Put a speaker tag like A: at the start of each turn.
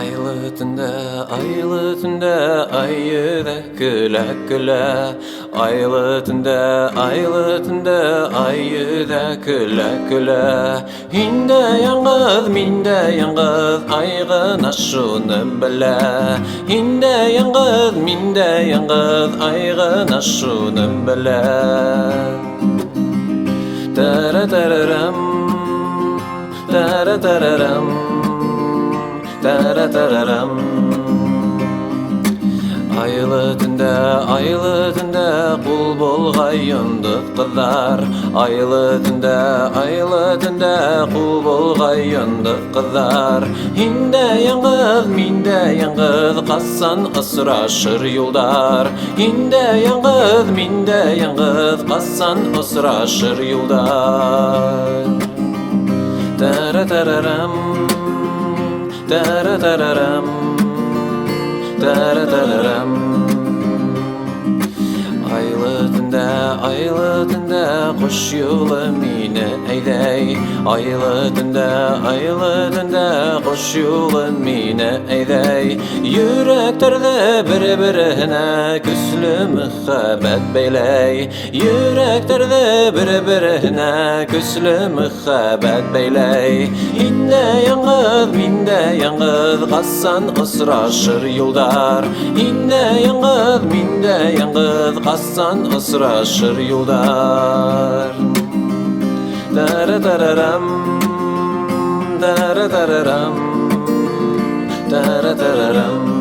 A: Aylı tünde ayıda güle güle. Aylı tünde ayıda güle güle. Hinde yangız minde yangız aygın aşunum bile. Hinde yangız minde yangız aygın aşunum bile. Tara tararam, tara tararam, tara tararam. Aylı tünde kul bolgayındık kızlar. Aylı tünde kul bolgayındık kızlar. Hinde yangız minde yangız kassan ısraşır yollar. Hinde yangız minde yangız kassan ısraşır yollar. Tara tararam, tara tararam, tara tararam. Aylı tünde kuş yolu mine eyley. Aylı tünde kuş yolu mine eyley. Yüreklerde birbirine küslü muhabbet beyley. Yüreklerde birbirine küslü muhabbet beyley. Hinde yangız minde yangız kassan ısraşır yollar. Hinde yangız minde yangız kassan ısraşır yollar. Tara tararam, tara tararam, tara tararam.